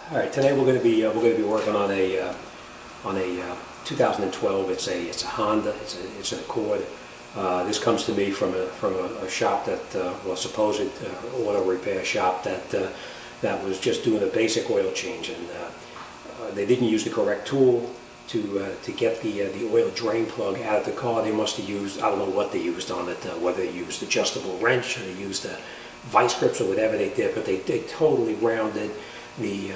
All right, today we're going to be working on a 2012. It's a Honda. It's an Accord. This comes to me from a shop that was supposed auto repair shop that was just doing a basic oil change, and they didn't use the correct tool to get the oil drain plug out of the car. They must have used, I don't know what they used on it, whether they used adjustable wrench or they used vice grips or whatever they did, but they totally rounded the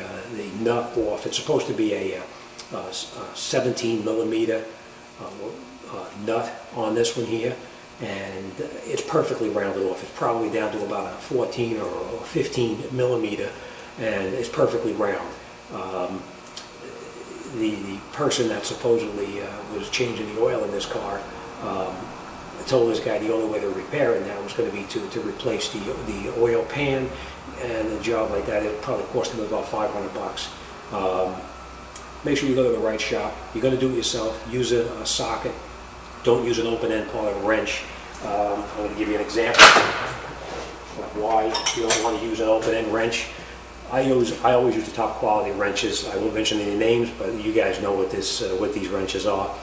nut off. It's supposed to be a 17 millimeter nut on this one here, and it's perfectly rounded off. It's probably down to about a 14 or 15 millimeter, and it's perfectly round. The person that supposedly was changing the oil in this car told this guy the only way to repair it now was going to be to replace the oil pan, and a job like that, it probably cost him about $500. Make sure you go to the right shop. You're going to do it yourself. Use a socket. Don't use an open-end part of a wrench. I'm going to give you an example of why you don't want to use an open-end wrench. I always use the top quality wrenches. I won't mention any names, but you guys know what these wrenches are.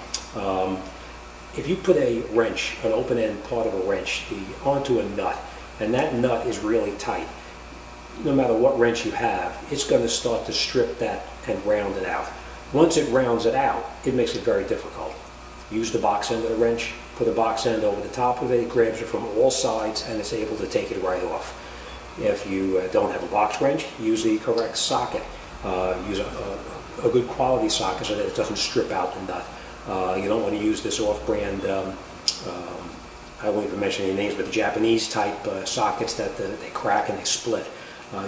If you put a wrench, an open-end part of a wrench, onto a nut, and that nut is really tight, no matter what wrench you have, it's going to start to strip that and round it out. Once it rounds it out, it makes it very difficult. Use the box end of the wrench, put a box end over the top of it, it grabs it from all sides, and it's able to take it right off. If you don't have a box wrench, use the correct socket. Use a good quality socket so that it doesn't strip out the nut. You don't want to use this off-brand, I won't even mention any names, but the Japanese type sockets that they crack and they split.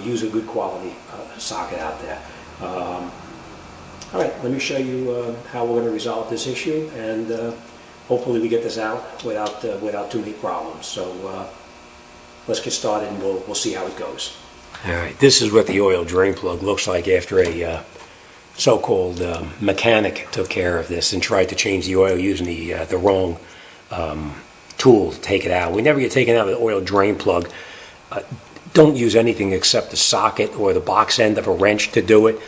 Use a good quality socket out there. All right, let me show you how we're going to resolve this issue, and hopefully we get this out without too many problems. So let's get started, and we'll see how it goes. All right, this is what the oil drain plug looks like after a so-called mechanic took care of this and tried to change the oil using the wrong tool to take it out. We never get taken out of the oil drain plug. Don't use anything except the socket or the box end of a wrench to do it,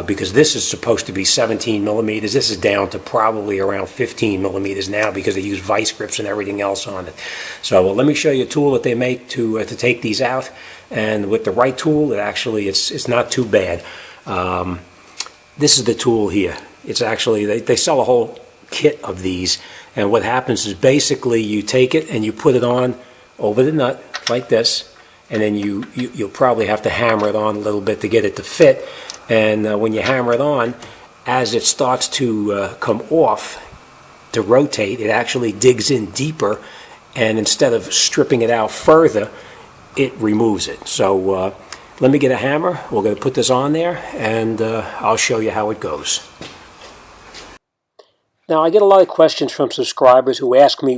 because this is supposed to be 17 millimeters. This is down to probably around 15 millimeters now because they use vice grips and everything else on it. So let me show you a tool that they make to take these out, and with the right tool, it's not too bad. This is the tool here. It's actually, they sell a whole kit of these, and what happens is basically you take it and you put it on over the nut like this, and then you'll probably have to hammer it on a little bit to get it to fit. And when you hammer it on, as it starts to come off, to rotate, it actually digs in deeper, and instead of stripping it out further, it removes it. So let me get a hammer. We're going to put this on there, and I'll show you how it goes. Now, I get a lot of questions from subscribers who ask me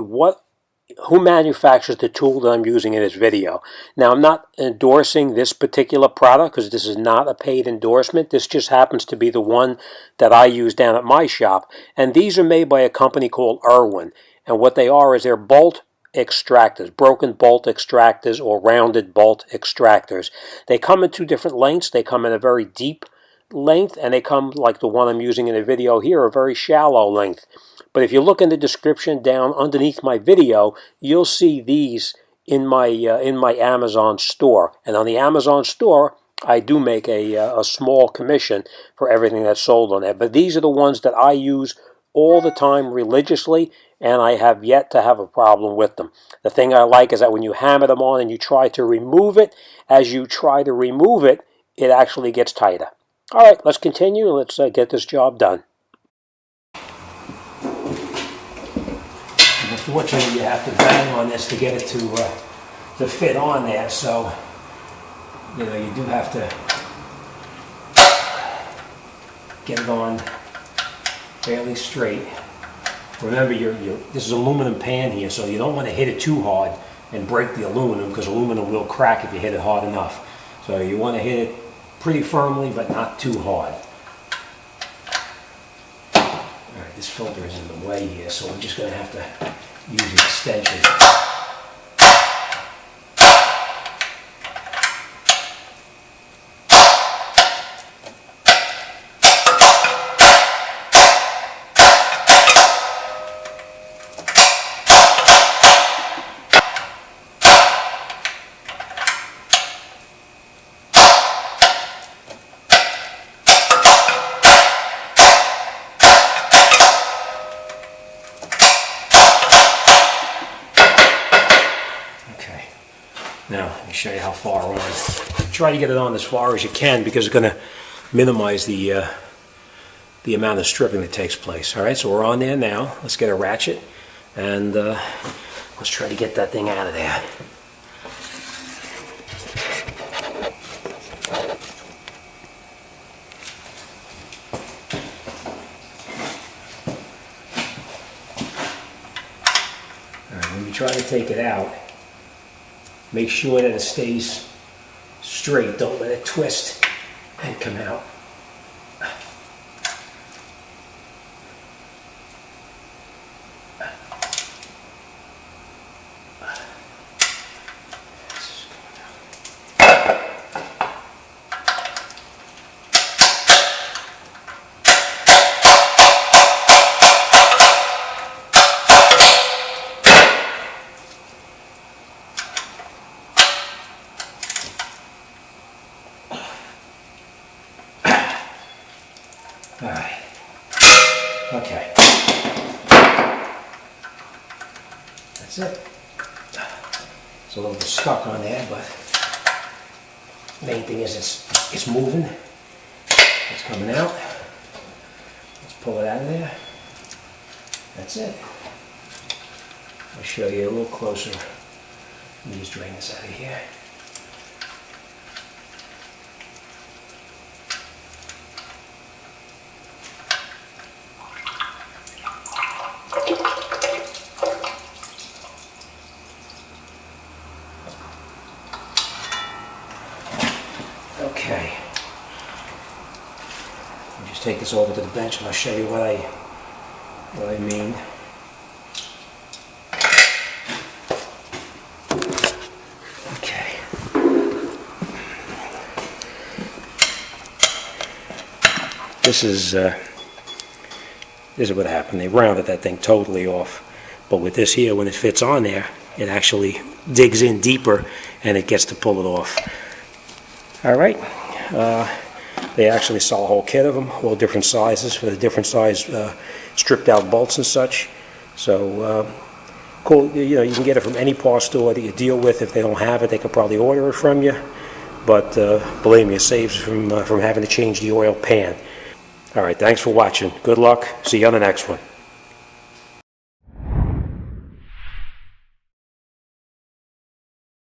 who manufactures the tool that I'm using in this video. Now, I'm not endorsing this particular product because this is not a paid endorsement. This just happens to be the one that I use down at my shop. And these are made by a company called Irwin. And what they are is they're bolt extractors, broken bolt extractors or rounded bolt extractors. They come in two different lengths. They come in a very deep length, and they come, like the one I'm using in the video here, a very shallow length. But if you look in the description down underneath my video, you'll see these in my Amazon store. And on the Amazon store, I do make a small commission for everything that's sold on there. But these are the ones that I use all the time religiously, and I have yet to have a problem with them. The thing I like is that when you hammer them on and you try to remove it, as you try to remove it, it actually gets tighter. All right, let's continue. Let's get this job done. Unfortunately, you have to bang on this to get it to fit on there. So, you do have to get it on fairly straight. Remember, this is aluminum pan here, so you don't want to hit it too hard and break the aluminum, because aluminum will crack if you hit it hard enough. So you want to hit it pretty firmly, but not too hard. All right, this filter is in the way here, so we're just going to have to use an extension. Now, let me show you how far on. Try to get it on as far as you can because it's going to minimize the amount of stripping that takes place. All right, so we're on there now. Let's get a ratchet and let's try to get that thing out of there. All right, when you try to take it out, make sure that it stays straight. Don't let it twist and come out. All right. Okay. That's it. It's a little bit stuck on there, but the main thing is it's moving. It's coming out. Let's pull it out of there. That's it. I'll show you a little closer. Let me just drain this out of here. Okay, I'll just take this over to the bench and I'll show you what I mean. Okay. This is what happened. They rounded that thing totally off. But with this here, when it fits on there, it actually digs in deeper and it gets to pull it off. All right, they actually sell a whole kit of them, all different sizes for the different size stripped out bolts and such. So cool, you know, you can get it from any parts store that you deal with. If they don't have it, they could probably order it from you. But believe me, it saves from having to change the oil pan. All right, thanks for watching. Good luck. See you on the next one.